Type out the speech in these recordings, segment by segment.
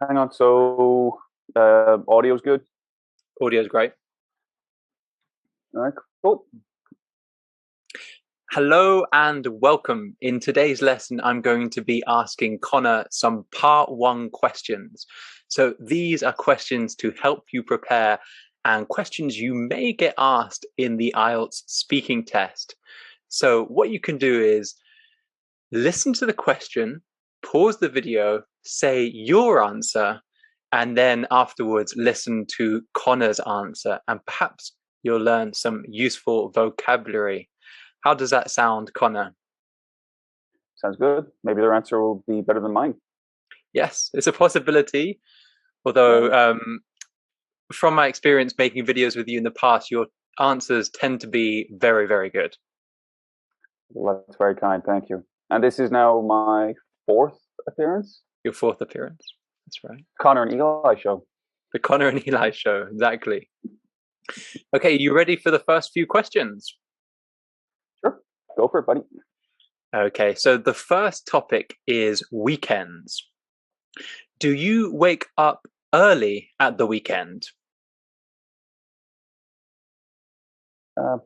Hang on. So, audio's good. Audio's great. All right, cool. Hello and welcome. In today's lesson, I'm going to be asking Connor some part one questions. So these are questions to help you prepare and questions you may get asked in the IELTS speaking test. So what you can do is listen to the question, pause the video, say your answer, and then afterwards listen to Connor's answer, and perhaps you'll learn some useful vocabulary. How does that sound, Connor? Sounds good. Maybe their answer will be better than mine. Yes, it's a possibility. Although, Yeah. from my experience making videos with you in the past, your answers tend to be very, very good. Well, that's very kind. Thank you. And this is now my fourth appearance. Your fourth appearance. That's right. Conor and Eli show. The Connor and Eli show. Exactly. Okay, you ready for the first few questions? Sure. Go for it, buddy. Okay, so the first topic is weekends. Do you wake up early at the weekend?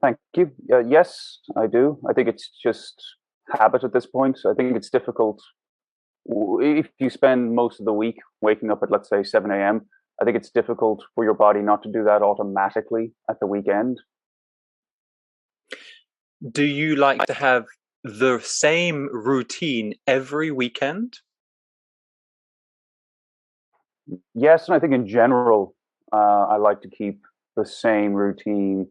Thank you. Yes, I do. I think it's just habit at this point. I think it's difficult if you spend most of the week waking up at, let's say, 7 a.m. I think it's difficult for your body not to do that automatically at the weekend. Do you like to have the same routine every weekend? Yes, and I think in general, I like to keep the same routine.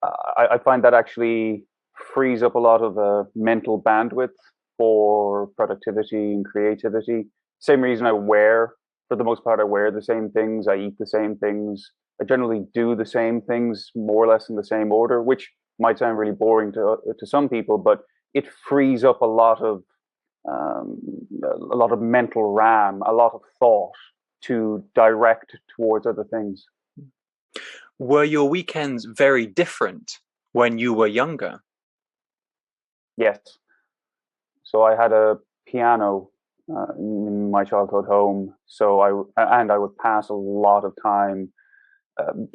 I find that actually frees up a lot of mental bandwidth for productivity and creativity. Same reason for the most part, I wear the same things, I eat the same things, I generally do the same things more or less in the same order, which might sound really boring to some people, but it frees up um, a lot of mental RAM, a lot of thought to direct towards other things. Were your weekends very different when you were younger? Yes. So I had a piano in my childhood home. I would pass a lot of time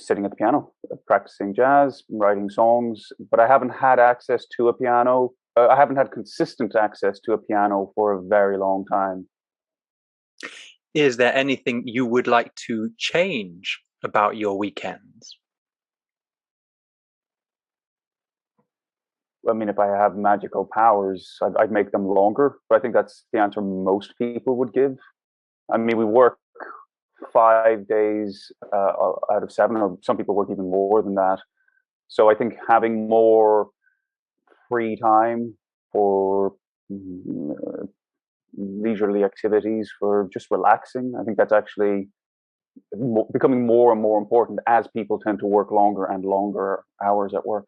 sitting at the piano, practicing jazz, writing songs. But I haven't had access to a piano. I haven't had consistent access to a piano for a very long time. Is there anything you would like to change about your weekends? I mean, if I have magical powers, I'd make them longer. But I think that's the answer most people would give. I mean, we work 5 days out of seven, or some people work even more than that. So I think having more free time for leisurely activities, for just relaxing, I think that's actually becoming more and more important as people tend to work longer and longer hours at work.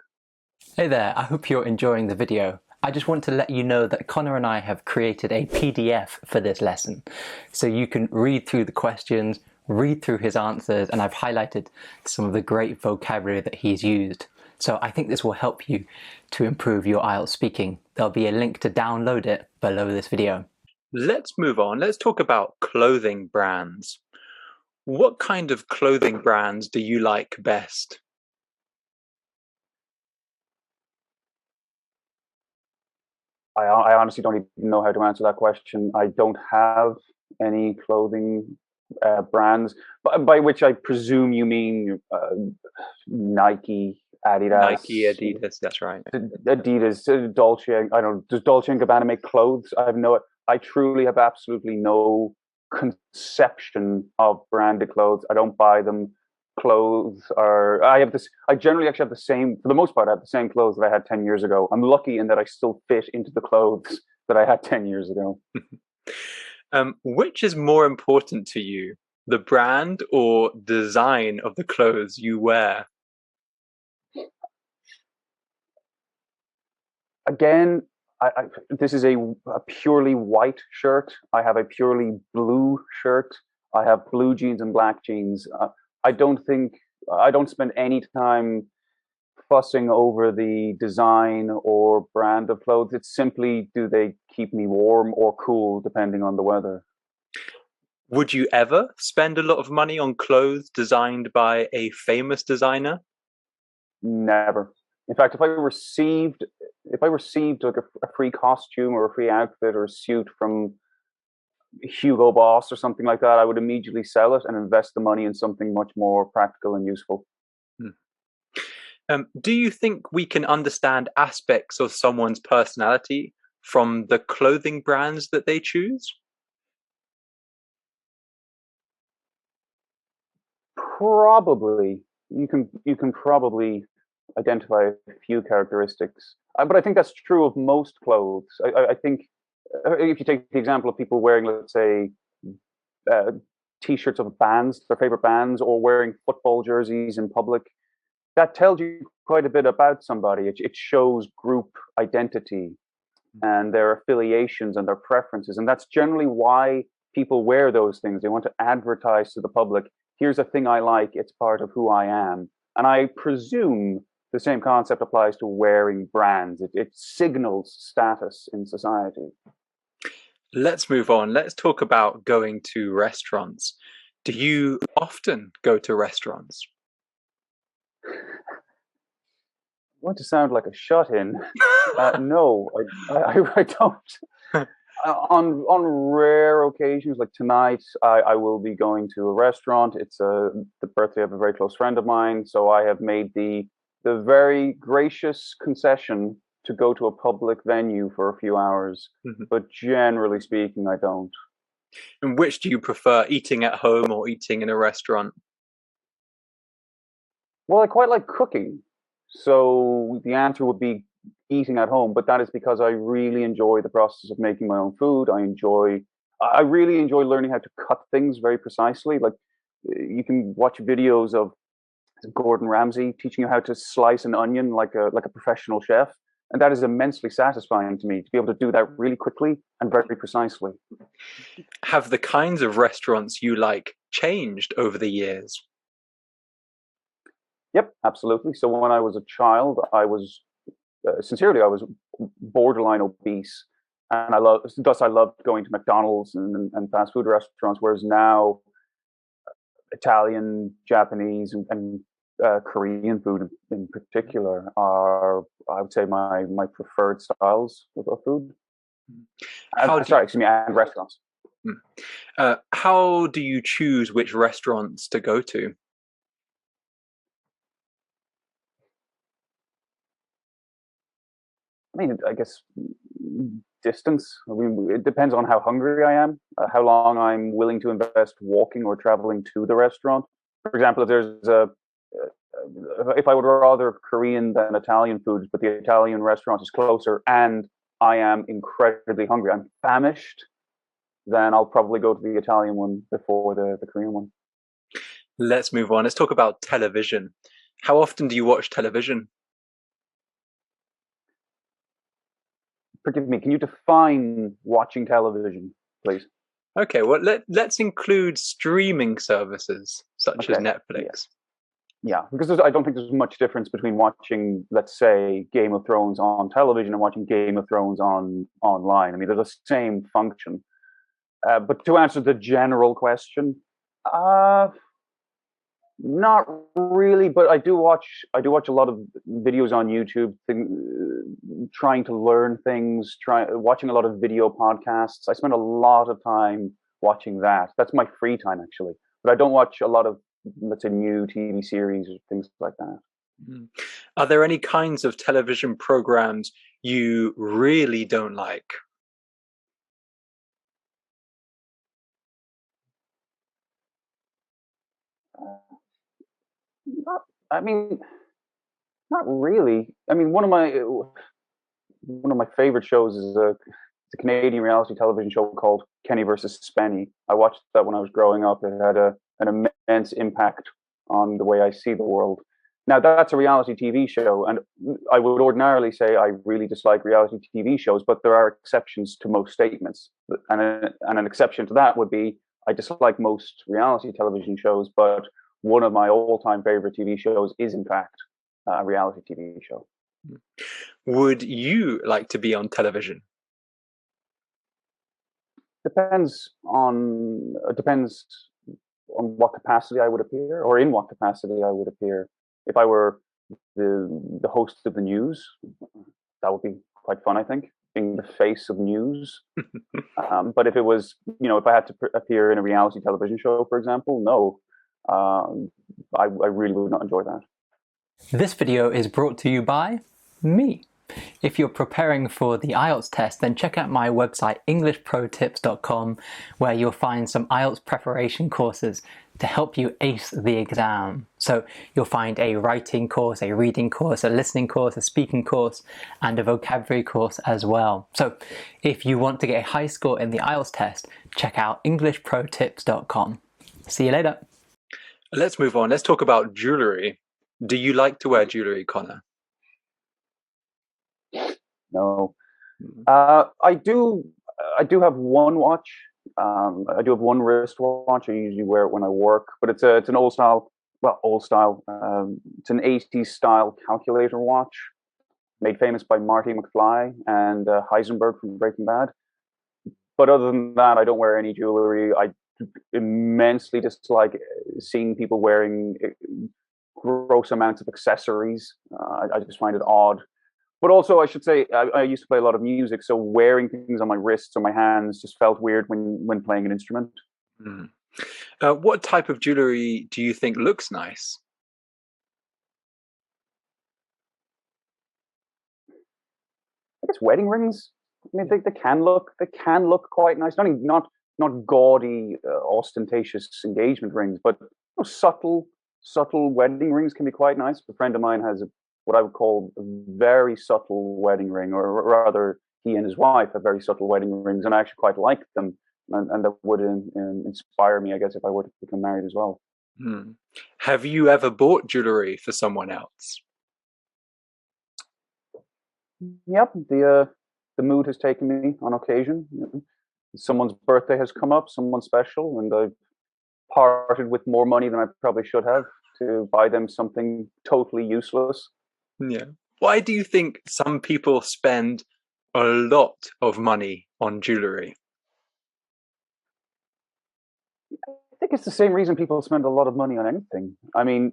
Hey there, I hope you're enjoying the video. I just want to let you know that Connor and I have created a PDF for this lesson. So you can read through the questions, read through his answers, and I've highlighted some of the great vocabulary that he's used. So I think this will help you to improve your IELTS speaking. There'll be a link to download it below this video. Let's move on. Let's talk about clothing brands. What kind of clothing brands do you like best? I honestly don't even know how to answer that question. I don't have any clothing brands, by which I presume you mean Nike, Adidas, Nike, Adidas, that's right. Adidas, Dolce. I don't know. Does Dolce and Gabbana make clothes? I truly have absolutely no conception of branded clothes. I don't buy them. Clothes are. I generally actually have the same. For the most part, I have the same clothes that I had 10 years ago. I'm lucky in that I still fit into the clothes that I had 10 years ago. Which is more important to you, the brand or design of the clothes you wear? Again, this is a purely white shirt. I have a purely blue shirt. I have blue jeans and black jeans. I don't spend any time fussing over the design or brand of clothes. It's simply, do they keep me warm or cool depending on the weather? Would you ever spend a lot of money on clothes designed by a famous designer? Never. In fact, if I received like a free costume or a free outfit or a suit from Hugo Boss or something like that, I would immediately sell it and invest the money in something much more practical and useful. Hmm. Do you think we can understand aspects of someone's personality from the clothing brands that they choose? Probably you can probably identify a few characteristics, but I think that's true of most clothes. I think if you take the example of people wearing, let's say, uh, t-shirts of bands, their favorite bands, or wearing football jerseys in public, that tells you quite a bit about somebody. It shows group identity and their affiliations and their preferences. And that's generally why people wear those things. They want to advertise to the public, here's a thing I like, it's part of who I am. And I presume the same concept applies to wearing brands. It signals status in society. Let's move on. Let's talk about going to restaurants. Do you often go to restaurants? I want to sound like a shut-in. No, I don't. On rare occasions, like tonight, I will be going to a restaurant. It's the birthday of a very close friend of mine, so I have made the very gracious concession to go to a public venue for a few hours. Mhm. But generally speaking, I don't. And which do you prefer, eating at home or eating in a restaurant? Well, I quite like cooking, so the answer would be eating at home. But that is because I really enjoy the process of making my own food. I really enjoy learning how to cut things very precisely. Like you can watch videos of Gordon Ramsay teaching you how to slice an onion like a professional chef, and that is immensely satisfying to me to be able to do that really quickly and very precisely. Have the kinds of restaurants you like changed over the years? Yep, absolutely. So when I was a child, I was borderline obese, and I loved going to McDonald's and fast food restaurants. Whereas now, Italian, Japanese, and Korean food in particular are, I would say, my preferred styles of food. How do Sorry, excuse me, and restaurants. you, how do you choose which restaurants to go to? I mean, I guess distance. I mean, it depends on how hungry I am, how long I'm willing to invest walking or traveling to the restaurant. For example, if I would rather Korean than Italian foods, but the Italian restaurant is closer and I am incredibly hungry, I'm famished, then I'll probably go to the Italian one before the Korean one. Let's move on. Let's talk about television. How often do you watch television? Forgive me, can you define watching television, please? Okay, well, let's include streaming services such as Okay. Netflix. Yeah, because I don't think there's much difference between watching, let's say, Game of Thrones on television and watching Game of Thrones online. I mean, they're the same function. But to answer the general question, uh, not really. But I do watch a lot of videos on YouTube, trying to learn things, watching a lot of video podcasts. I spend a lot of time watching that. That's my free time actually. But I don't watch a lot of, let's say, new TV series or things like that. Mhm. Are there any kinds of television programs you really don't like? Not, I mean, not really. I mean, one of my favorite shows is it's a Canadian reality television show called Kenny versus Spenny. I watched that when I was growing up. It had an immense impact on the way I see the world. Now that's a reality TV show, and I would ordinarily say I really dislike reality TV shows, but there are exceptions to most statements, and an exception to that would be I dislike most reality television shows, but one of my all-time favorite TV shows is in fact a reality TV show. Would you like to be on television? Depends on what capacity I would appear, or in what capacity I would appear. If I were the host of the news, that would be quite fun, I think, being the face of news. But if it was, if I had to appear in a reality television show, for example, no, I really would not enjoy that. This video is brought to you by me. If you're preparing for the IELTS test, then check out my website englishprotips.com, where you'll find some IELTS preparation courses to help you ace the exam. So you'll find a writing course, a reading course, a listening course, a speaking course, and a vocabulary course as well. So if you want to get a high score in the IELTS test, check out englishprotips.com. See you later. Let's move on. Let's talk about jewellery. Do you like to wear jewellery, Conor? No, I do have one watch. I do have one wristwatch. I usually wear it when I work, but it's an old style. Well, old style. It's an 80s style calculator watch, made famous by Marty McFly and Heisenberg from Breaking Bad. But other than that, I don't wear any jewelry. I immensely dislike seeing people wearing gross amounts of accessories. I just find it odd. But also, I should say, I used to play a lot of music, so wearing things on my wrists or my hands just felt weird when playing an instrument. Mm. What type of jewellery do you think looks nice? I guess wedding rings. I mean, they can look quite nice. Not gaudy, ostentatious engagement rings, but subtle wedding rings can be quite nice. A friend of mine has what I would call a very subtle wedding ring, or rather, he and his wife have very subtle wedding rings, and I actually quite like them, and that would inspire me, I guess, if I were to become married as well. Hmm. Have you ever bought jewellery for someone else? Yep, the mood has taken me on occasion. Someone's birthday has come up, someone special, and I've parted with more money than I probably should have to buy them something totally useless. Yeah. Why do you think some people spend a lot of money on jewellery? I think it's the same reason people spend a lot of money on anything. I mean,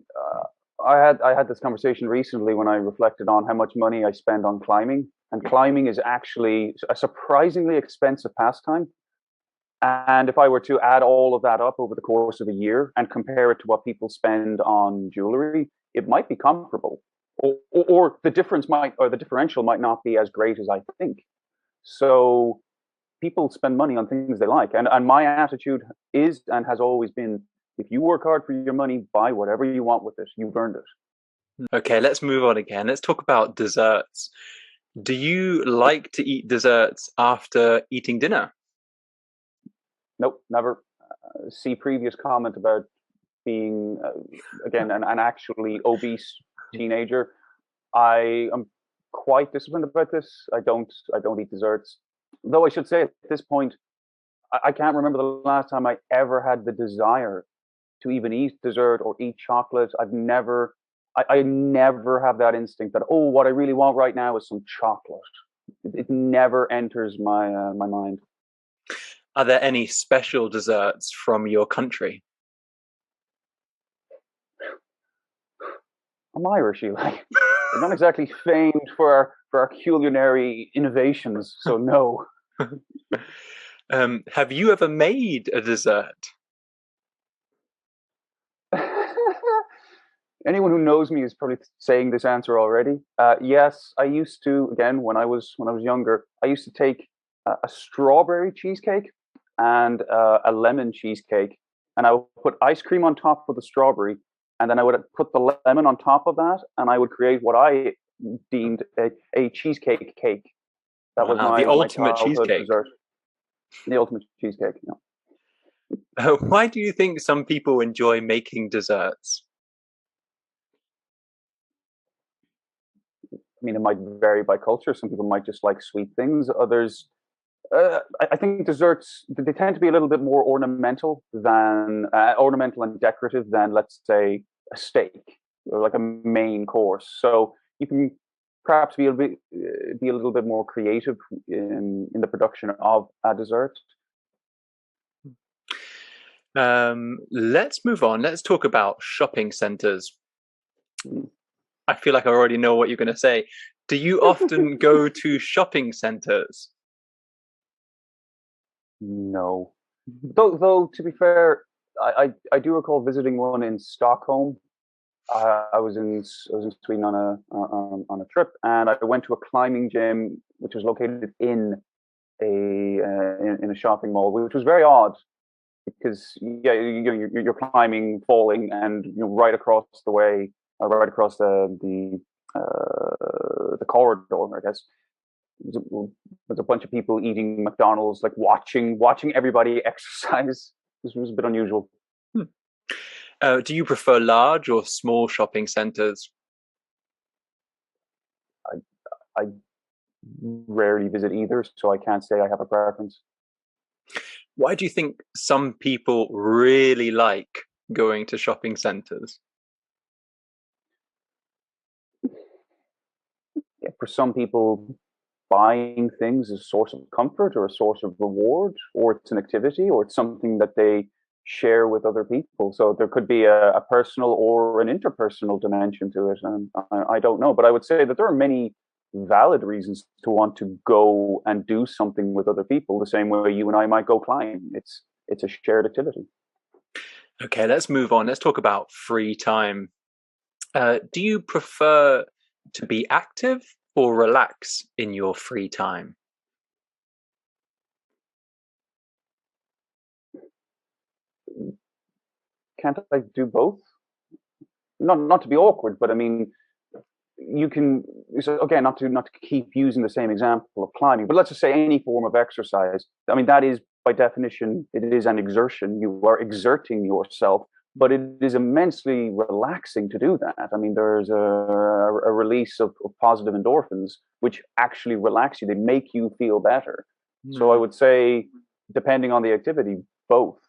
I had this conversation recently when I reflected on how much money I spend on climbing, and climbing is actually a surprisingly expensive pastime. And if I were to add all of that up over the course of a year and compare it to what people spend on jewelry, it might be comparable, or the differential might not be as great as I think. So people spend money on things they like, and my attitude is and has always been: if you work hard for your money, buy whatever you want with it. You've earned it. Okay, let's move on again. Let's talk about desserts. Do you like to eat desserts after eating dinner? Nope, never. See previous comment about being again an actually obese teenager. I am quite disciplined about this. I don't eat desserts. Though I should say at this point, I can't remember the last time I ever had the desire to even eat dessert or eat chocolate. I never have that instinct that, oh, what I really want right now is some chocolate. It never enters my mind. Are there any special desserts from your country? I'm Irish, Eli. We're not exactly famed for our culinary innovations, so no. Have you ever made a dessert? Anyone who knows me is probably saying this answer already. Yes, I used to. Again, when I was younger, I used to take a strawberry cheesecake and a lemon cheesecake, and I would put ice cream on top of the strawberry, and then I would put the lemon on top of that, and I would create what I deemed a cheesecake cake. That was the ultimate cheesecake. Dessert. The ultimate cheesecake. Why do you think some people enjoy making desserts? I mean, it might vary by culture. Some people might just like sweet things. Others, I think desserts, they tend to be a little bit more ornamental and decorative than, let's say, a steak or like a main course. So you can perhaps be a little bit more creative in the production of a dessert. Let's move on. Let's talk about shopping centers. I feel like I already know what you're going to say. Do you often go to shopping centers? No. Though to be fair, I do recall visiting one in Stockholm. I was in Sweden on a trip, and I went to a climbing gym which was located in a shopping mall, which was very odd because yeah, you're climbing, falling, and right across the way, right across the corridor, I guess. There's a bunch of people eating McDonald's, like watching everybody exercise. This was a bit unusual. Do you prefer large or small shopping centers? I rarely visit either, so I can't say I have a preference. Why do you think some people really like going to shopping centers? Yeah, for some people, buying things is a source of comfort or a source of reward, or it's an activity, or it's something that they share with other people. So there could be a personal or an interpersonal dimension to it, and I don't know. But I would say that there are many valid reasons to want to go and do something with other people, the same way you and I might go climb. It's a shared activity. Okay, let's move on. Let's talk about free time. Do you prefer to be active or relax in your free time? Can't I do both? Not to be awkward, but I mean, you can. So again, not to keep using the same example of climbing, but let's just say any form of exercise. I mean, that is by definition, it is an exertion. You are exerting yourself, but it is immensely relaxing to do that. I mean, there's a release of positive endorphins, which actually relax you. They make you feel better. So I would say, depending on the activity, both.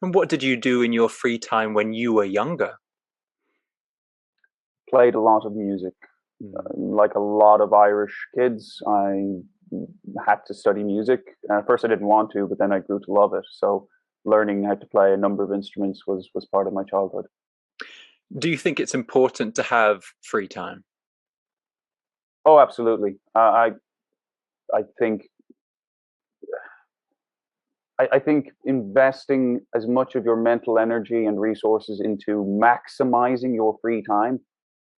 And what did you do in your free time when you were younger? Played a lot of music. Like a lot of Irish kids, I had to study music. At first, I didn't want to, but then I grew to love it. So, learning how to play a number of instruments was part of my childhood. Do you think it's important to have free time? Oh, absolutely. I think I think investing as much of your mental energy and resources into maximizing your free time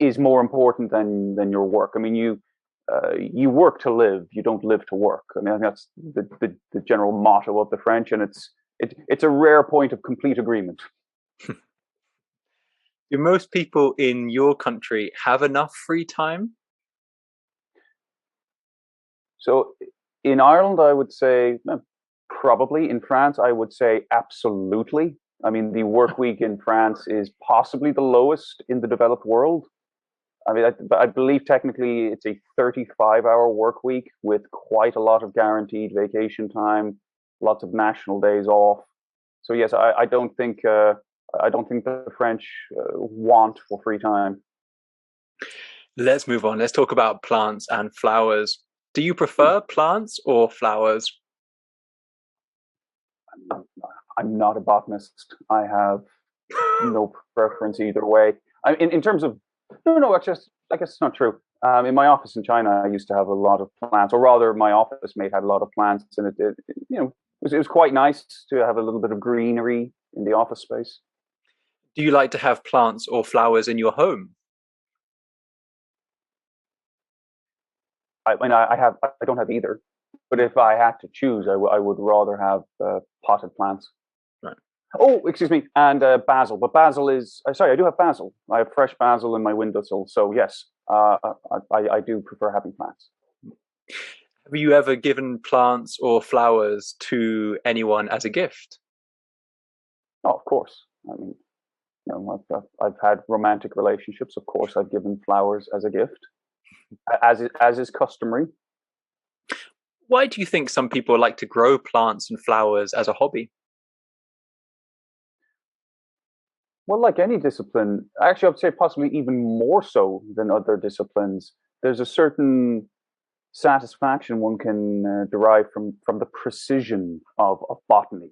is more important than your work. I mean, you work to live, you don't live to work. I mean, I think that's the general motto of the French, and it's a rare point of complete agreement. Do most people in your country have enough free time? So in Ireland, I would say probably. In France, I would say absolutely. I mean, the work week in France is possibly the lowest in the developed world. I mean, I believe technically it's a 35-hour work week with quite a lot of guaranteed vacation time, lots of national days off. So yes, I don't think the French want for free time. Let's move on. Let's talk about plants and flowers. Do you prefer plants or flowers? I'm not a botanist. I have no preference either way. In terms of no, I guess it's not true. In my office in China, I used to have a lot of plants, or rather, my office mate had a lot of plants, and it was quite nice to have a little bit of greenery in the office space. Do you like to have plants or flowers in your home? I mean, I don't have either, but if I had to choose, I would rather have potted plants. Right. Oh, excuse me, and basil. But basil is sorry, I do have basil. I have fresh basil in my windowsill. So yes, I do prefer having plants. Have you ever given plants or flowers to anyone as a gift? Oh, of course. I mean, I've had romantic relationships. Of course, I've given flowers as a gift, as is customary. Why do you think some people like to grow plants and flowers as a hobby? Well, like any discipline, actually, I would say possibly even more so than other disciplines. There's a certain satisfaction one can derive from the precision of botany.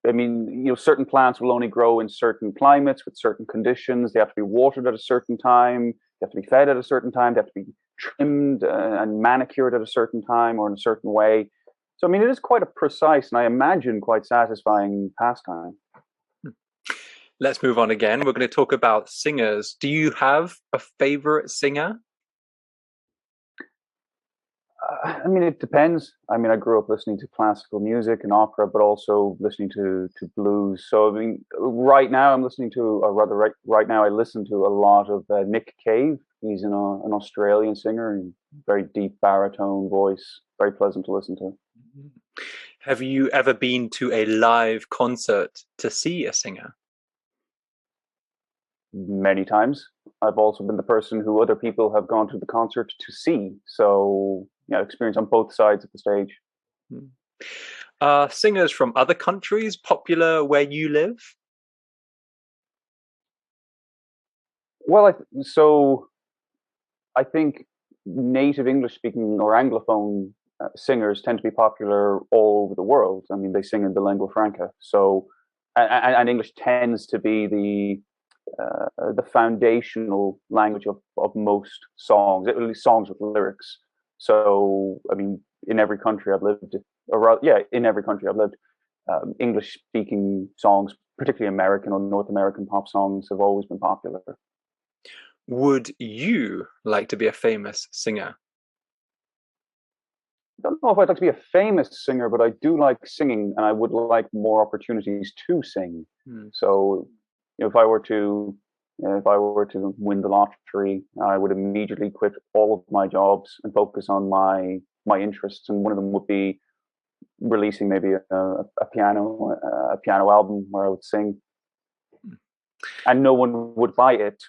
I mean, certain plants will only grow in certain climates with certain conditions. They have to be watered at a certain time. They have to be fed at a certain time. They have to be trimmed and manicured at a certain time or in a certain way. So, I mean, it is quite a precise and I imagine quite satisfying pastime. Let's move on again. We're going to talk about singers. Do you have a favorite singer? I mean, it depends. I mean, I grew up listening to classical music and opera, but also listening to blues. So, I mean, right now I'm listening to, or rather, right now I listen to a lot of Nick Cave. He's an Australian singer, and very deep baritone voice, very pleasant to listen to. Have you ever been to a live concert to see a singer? Many times. I've also been the person who other people have gone to the concert to see. So, yeah, experience on both sides of the stage. Are singers from other countries popular where you live? Well, so I think native English speaking or Anglophone singers tend to be popular all over the world. I mean, they sing in the lingua franca. So, and English tends to be the foundational language of most songs, at least songs with lyrics. So, I mean, in every country I've lived, in every country I've lived, English-speaking songs, particularly American or North American pop songs, have always been popular. Would you like to be a famous singer? I don't know if I'd like to be a famous singer, but I do like singing, and I would like more opportunities to sing. So, if I were to win the lottery, I would immediately quit all of my jobs and focus on my interests. And one of them would be releasing maybe a piano album where I would sing, and no one would buy it.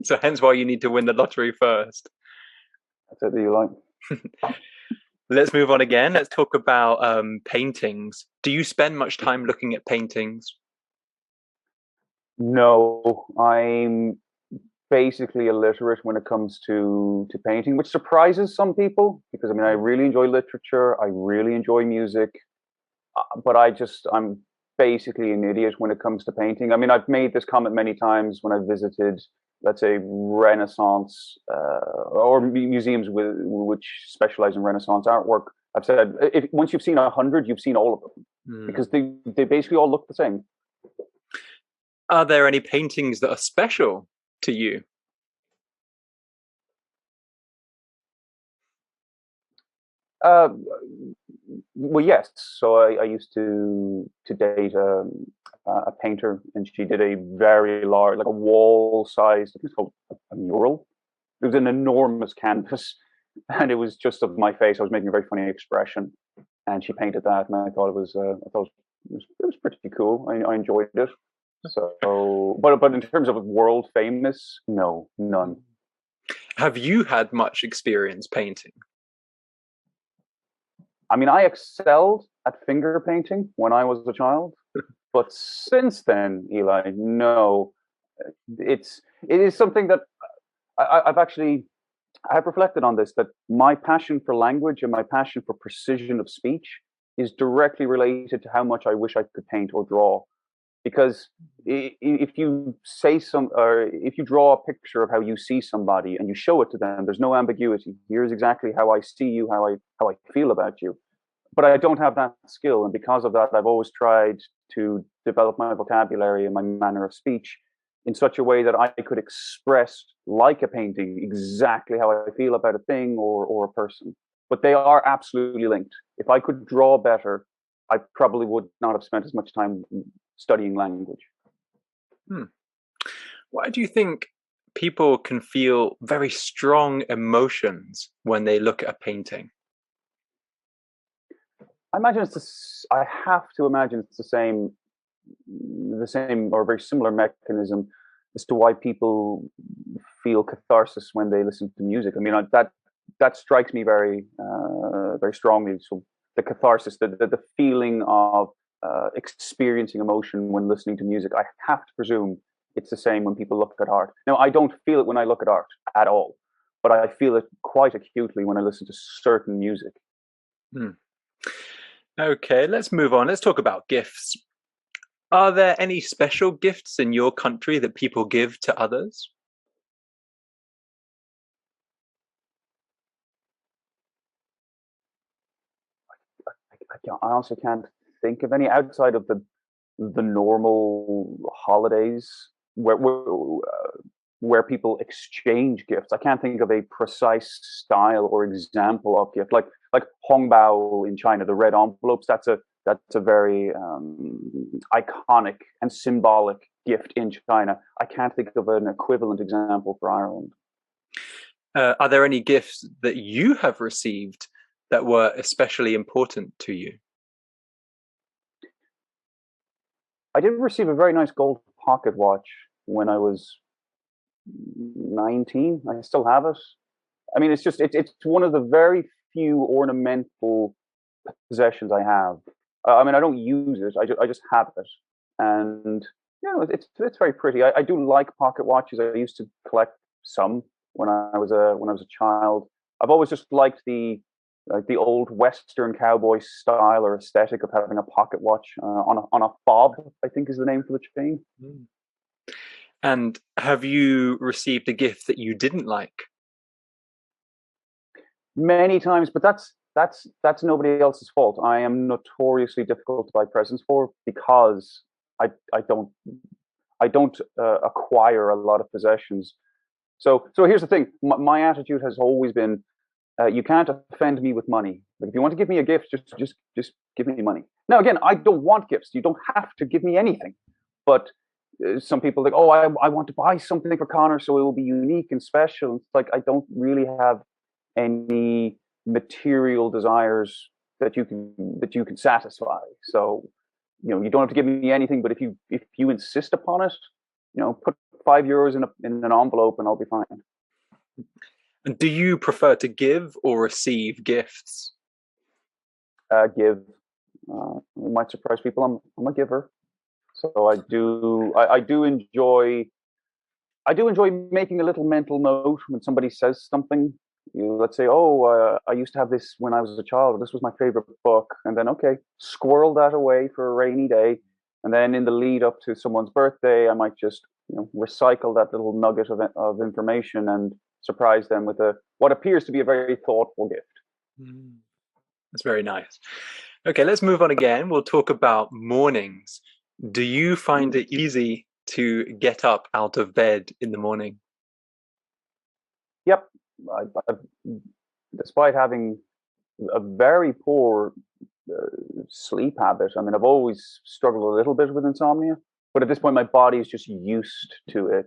So hence why you need to win the lottery first. That's it that you like. Let's move on again. Let's talk about paintings. Do you spend much time looking at paintings? No, I'm basically illiterate when it comes to painting, which surprises some people because I mean I really enjoy literature, I really enjoy music, but I'm basically an idiot when it comes to painting. I mean, I've made this comment many times when I've visited, let's say, Renaissance or museums which specialize in Renaissance artwork. I've said, once you've seen 100, you've seen all of them because they basically all look the same. Are there any paintings that are special to you? Well, yes. So I used to date a painter, and she did a very large, like a wall-sized, I think it's called a mural. It was an enormous canvas, and it was just of my face. I was making a very funny expression, and she painted that, and I thought it was pretty cool. I enjoyed it. So, but in terms of world famous, no, none. Have you had much experience painting? I mean, I excelled at finger painting when I was a child, but since then, Eli, no, it is something that I've reflected on this, that my passion for language and my passion for precision of speech is directly related to how much I wish I could paint or draw. Because if you if you draw a picture of how you see somebody and you show it to them, there's no ambiguity. Here's exactly how I see you, how I feel about you. But I don't have that skill, and because of that, I've always tried to develop my vocabulary and my manner of speech in such a way that I could express, like a painting, exactly how I feel about a thing or a person. But they are absolutely linked. If I could draw better, I probably would not have spent as much time studying language. Why do you think people can feel very strong emotions when they look at a painting? I imagine I have to imagine it's the same or very similar mechanism as to why people feel catharsis when they listen to music. I mean, that strikes me very very strongly. So the catharsis, the feeling of experiencing emotion when listening to music, I have to presume it's the same when people look at art. Now, I don't feel it when I look at art at all, but I feel it quite acutely when I listen to certain music. Okay, let's move on. Let's talk about gifts. Are there any special gifts in your country that people give to others? I honestly can't think of any outside of the normal holidays where people exchange gifts. I can't think of a precise style or example of gift like hongbao in China, the red envelopes. That's a very iconic and symbolic gift in China. I can't think of an equivalent example for Ireland. Are there any gifts that you have received that were especially important to you? I did receive a very nice gold pocket watch when I was 19. I still have it. I mean, it's one of the very few ornamental possessions I have. I mean, I don't use it. I just have it, and it's very pretty. I do like pocket watches. I used to collect some when I was a child. I've always just liked the old Western cowboy style or aesthetic of having a pocket watch on a fob, I think is the name for the chain. Mm. And have you received a gift that you didn't like? Many times, but that's nobody else's fault. I am notoriously difficult to buy presents for because I I don't I don't acquire a lot of possessions. So here's the thing. My attitude has always been, you can't offend me with money. Like if you want to give me a gift, just give me money. Now again, I don't want gifts. You don't have to give me anything. But some people think, oh, I want to buy something for Connor so it will be unique and special. It's like I don't really have any material desires that you can satisfy. So you don't have to give me anything, but if you insist upon it, put €5 in an envelope and I'll be fine. And do you prefer to give or receive gifts? Give. It might surprise people. I'm a giver, so I do enjoy making a little mental note when somebody says something. Let's say, oh, I used to have this when I was a child. This was my favorite book, and then okay, squirrel that away for a rainy day, and then in the lead up to someone's birthday, I might just recycle that little nugget of information and surprise them with what appears to be a very thoughtful gift. Mm, that's very nice. Okay, let's move on again. We'll talk about mornings. Do you find it easy to get up out of bed in the morning? Yep. I, Despite having a very poor sleep habit, I mean, I've always struggled a little bit with insomnia, but at this point, my body is just used to it.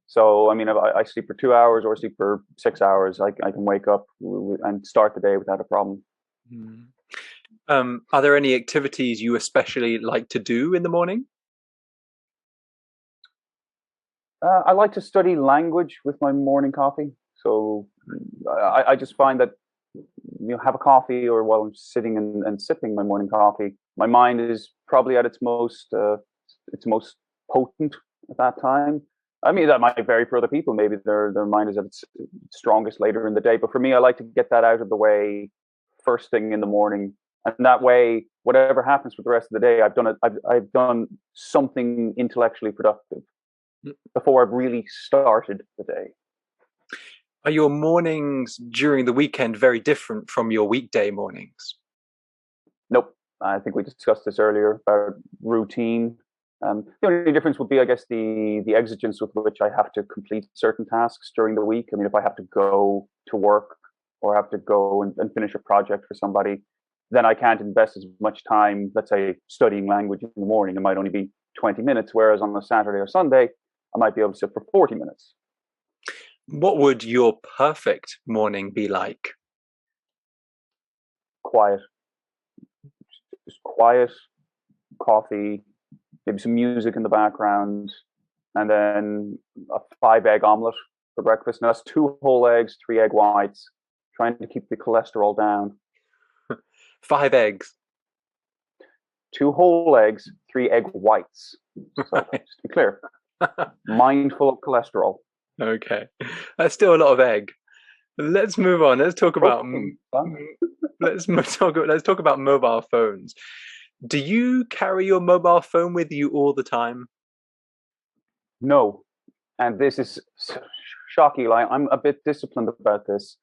So, I mean, if I sleep for 2 hours or sleep for 6 hours, I can wake up and start the day without a problem. Mm. Are there any activities you especially like to do in the morning? I like to study language with my morning coffee. So I just find that have a coffee or while I'm sitting and sipping my morning coffee, my mind is probably at its most potent at that time. I mean, that might vary for other people. Maybe their mind is at its strongest later in the day. But for me, I like to get that out of the way first thing in the morning, and that way, whatever happens for the rest of the day, I've done it. I've done something intellectually productive before I've really started the day. Are your mornings during the weekend very different from your weekday mornings? Nope. I think we discussed this earlier about routine. The only difference would be, I guess, the exigence with which I have to complete certain tasks during the week. I mean, if I have to go to work or have to go and finish a project for somebody, then I can't invest as much time, let's say, studying language in the morning. It might only be 20 minutes, whereas on a Saturday or Sunday, I might be able to sit for 40 minutes. What would your perfect morning be like? Quiet. Just quiet, coffee, maybe some music in the background, and then a 5 egg omelet for breakfast. And that's 2 whole eggs, 3 egg whites, trying to keep the cholesterol down. 5 eggs. 2 whole eggs, 3 egg whites. So Right. just to be clear, mindful of cholesterol. Okay, that's still a lot of egg. Let's move on. Let's talk about let's talk about mobile phones. Do you carry your mobile phone with you all the time? No, and this is shocking. Like, I'm a bit disciplined about this.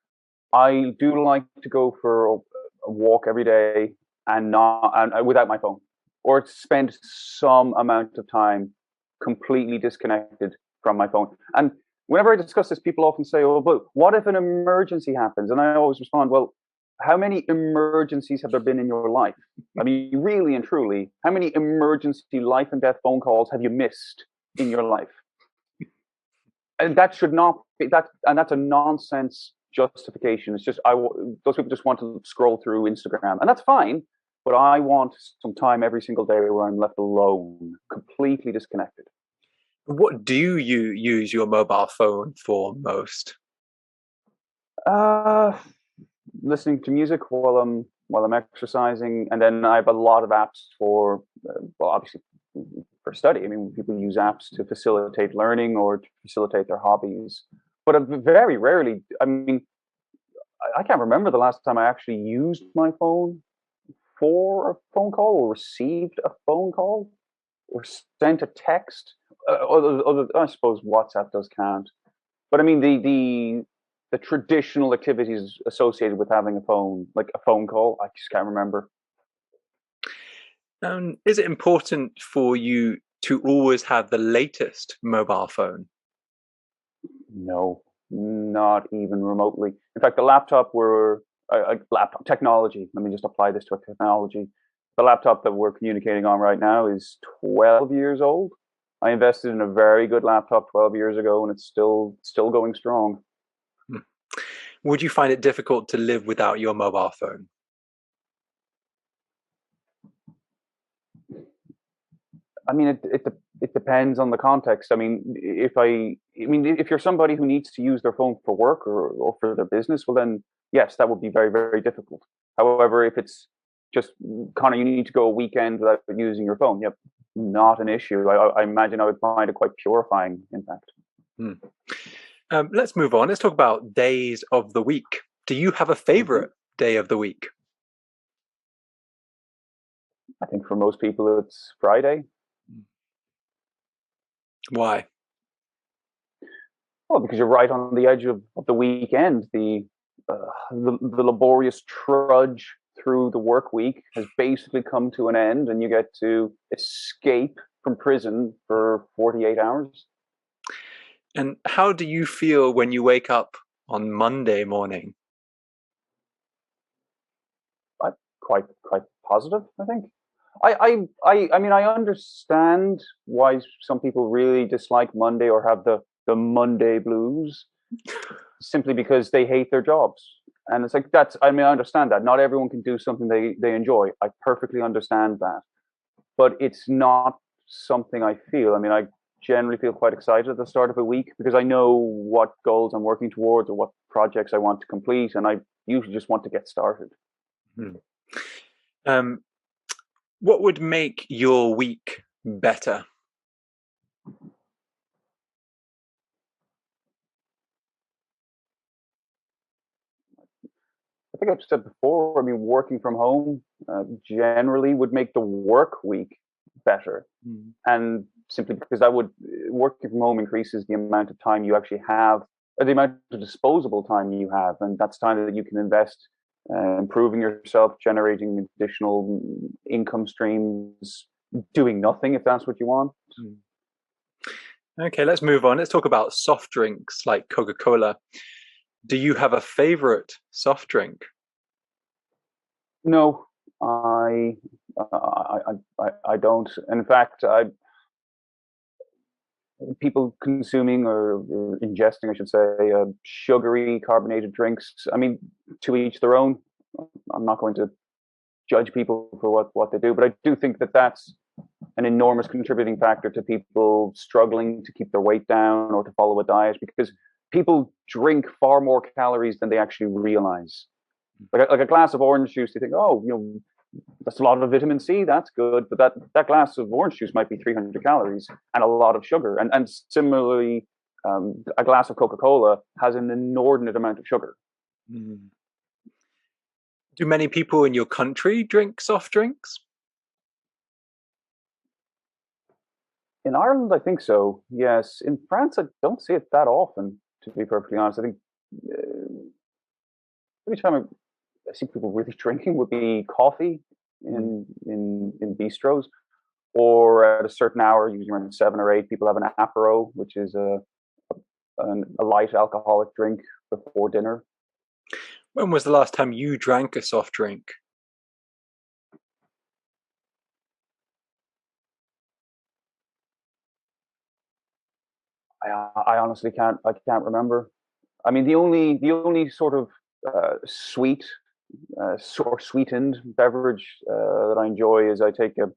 I do like to go for a walk every day and not and without my phone, or spend some amount of time completely disconnected from my phone. And whenever I discuss this, people often say, "Oh, but what if an emergency happens?" And I always respond, "Well, how many emergencies have there been in your life? I mean, really and truly, how many emergency life and death phone calls have you missed in your life?" And that should not be that, and that's a nonsense justification. It's just those people just want to scroll through Instagram, and that's fine. But I want some time every single day where I'm left alone, completely disconnected. What do you use your mobile phone for most? Uh, Listening to music while I'm exercising, and then I have a lot of apps for well, obviously for study. I mean, people use apps to facilitate learning or to facilitate their hobbies, but very rarely. I mean, I can't remember the last time I actually used my phone for a phone call or received a phone call or sent a text. I suppose WhatsApp does count, but I mean the traditional activities associated with having a phone, like a phone call, I just can't remember. Is it important for you to always have the latest mobile phone? No, not even remotely. In fact, the laptop laptop technology. Let me just apply this to a technology. The laptop that we're communicating on right now is 12 years old. I invested in a very good laptop 12 years ago, and it's still going strong. Hmm. Would you find it difficult to live without your mobile phone? I mean, it depends on the context. I mean, if you're somebody who needs to use their phone for work or for their business, well, then yes, that would be very, very difficult. However, if it's just Connor, you need to go a weekend without using your phone, yep, not an issue. I imagine I would find it quite purifying, in fact. Hmm. Let's move on. Let's talk about days of the week. Do you have a favorite day of the week? I think for most people, it's Friday. Why? Well, because you're right on the edge of the weekend. The laborious trudge through the work week has basically come to an end, and you get to escape from prison for 48 hours. And how do you feel when you wake up on Monday morning? Quite positive, I think. I mean, I understand why some people really dislike Monday or have the Monday blues, simply because they hate their jobs. And it's like, I mean, I understand that. Not everyone can do something they enjoy. I perfectly understand that. But it's not something I feel. I mean, I generally feel quite excited at the start of a week because I know what goals I'm working towards or what projects I want to complete. And I usually just want to get started. Hmm. What would make your week better? I think I've said before, I mean, working from home generally would make the work week better. Mm. And simply because working from home increases the amount of time you actually have, or the amount of disposable time you have. And that's time that you can invest improving yourself, generating additional income streams, doing nothing if that's what you want. Mm. Okay, let's move on. Let's talk about soft drinks like Coca-Cola. Do you have a favorite soft drink? No, I don't. In fact, people consuming or ingesting, I should say, sugary carbonated drinks. I mean, to each their own. I'm not going to judge people for what they do, but I do think that that's an enormous contributing factor to people struggling to keep their weight down or to follow a diet, because people drink far more calories than they actually realize. Like a glass of orange juice, they think, oh, that's a lot of vitamin C, that's good, but that glass of orange juice might be 300 calories and a lot of sugar. And similarly, A glass of Coca-Cola has an inordinate amount of sugar. Mm. Do many people in your country drink soft drinks? In Ireland, I think so. Yes. In France, I don't see it that often. To be perfectly honest, I think every time I see people really drinking would be coffee in bistros, or at a certain hour, usually around 7 or 8, people have an apéro, which is a light alcoholic drink before dinner. When was the last time you drank a soft drink? I honestly can't. I can't remember. I mean, the only sort of sweet or sweetened beverage that I enjoy is I take a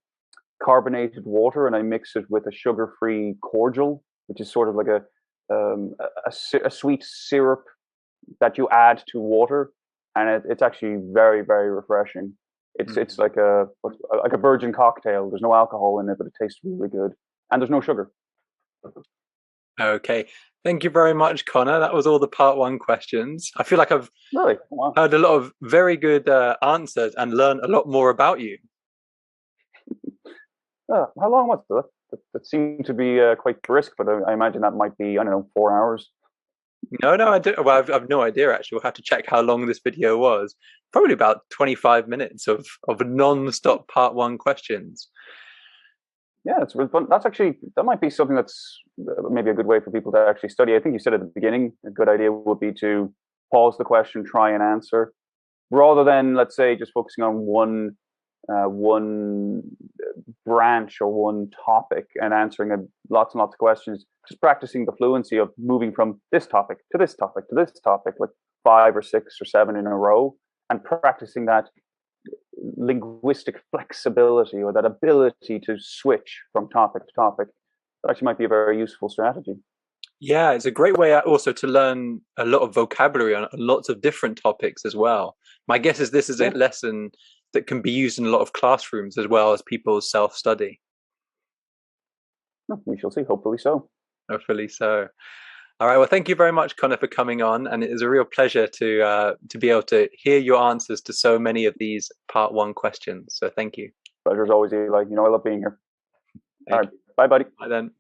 carbonated water and I mix it with a sugar-free cordial, which is sort of like a sweet syrup that you add to water, and it's actually very, very refreshing. It's like a virgin cocktail. There's no alcohol in it, but it tastes really good, and there's no sugar. Okay. Thank you very much, Conor. That was all the part 1 questions. I feel like I've Really? Wow. heard a lot of very good answers and learned a lot more about you. How long was that? That seemed to be quite brisk, but I imagine that might be, I don't know, 4 hours. No, I don't. Well, I've no idea actually. We'll have to check how long this video was. Probably about 25 minutes of non-stop part 1 questions. Yeah, it's really fun. That might be something that's maybe a good way for people to actually study. I think you said at the beginning, a good idea would be to pause the question, try and answer, rather than, let's say, just focusing on one branch or one topic and answering lots and lots of questions. Just practicing the fluency of moving from this topic to this topic to this topic, like 5 or 6 or 7 in a row, and practicing that linguistic flexibility or that ability to switch from topic to topic. That actually might be a very useful strategy. Yeah, it's a great way also to learn a lot of vocabulary on lots of different topics as well. My guess is this is a lesson that can be used in a lot of classrooms as well as people self-study. We shall see. Hopefully so. Hopefully so. All right. Well, thank you very much, Conor, for coming on, and it is a real pleasure to be able to hear your answers to so many of these part 1 questions. So thank you. Pleasure's always, Eli. You know, I love being here. All right. Bye, buddy. Bye then.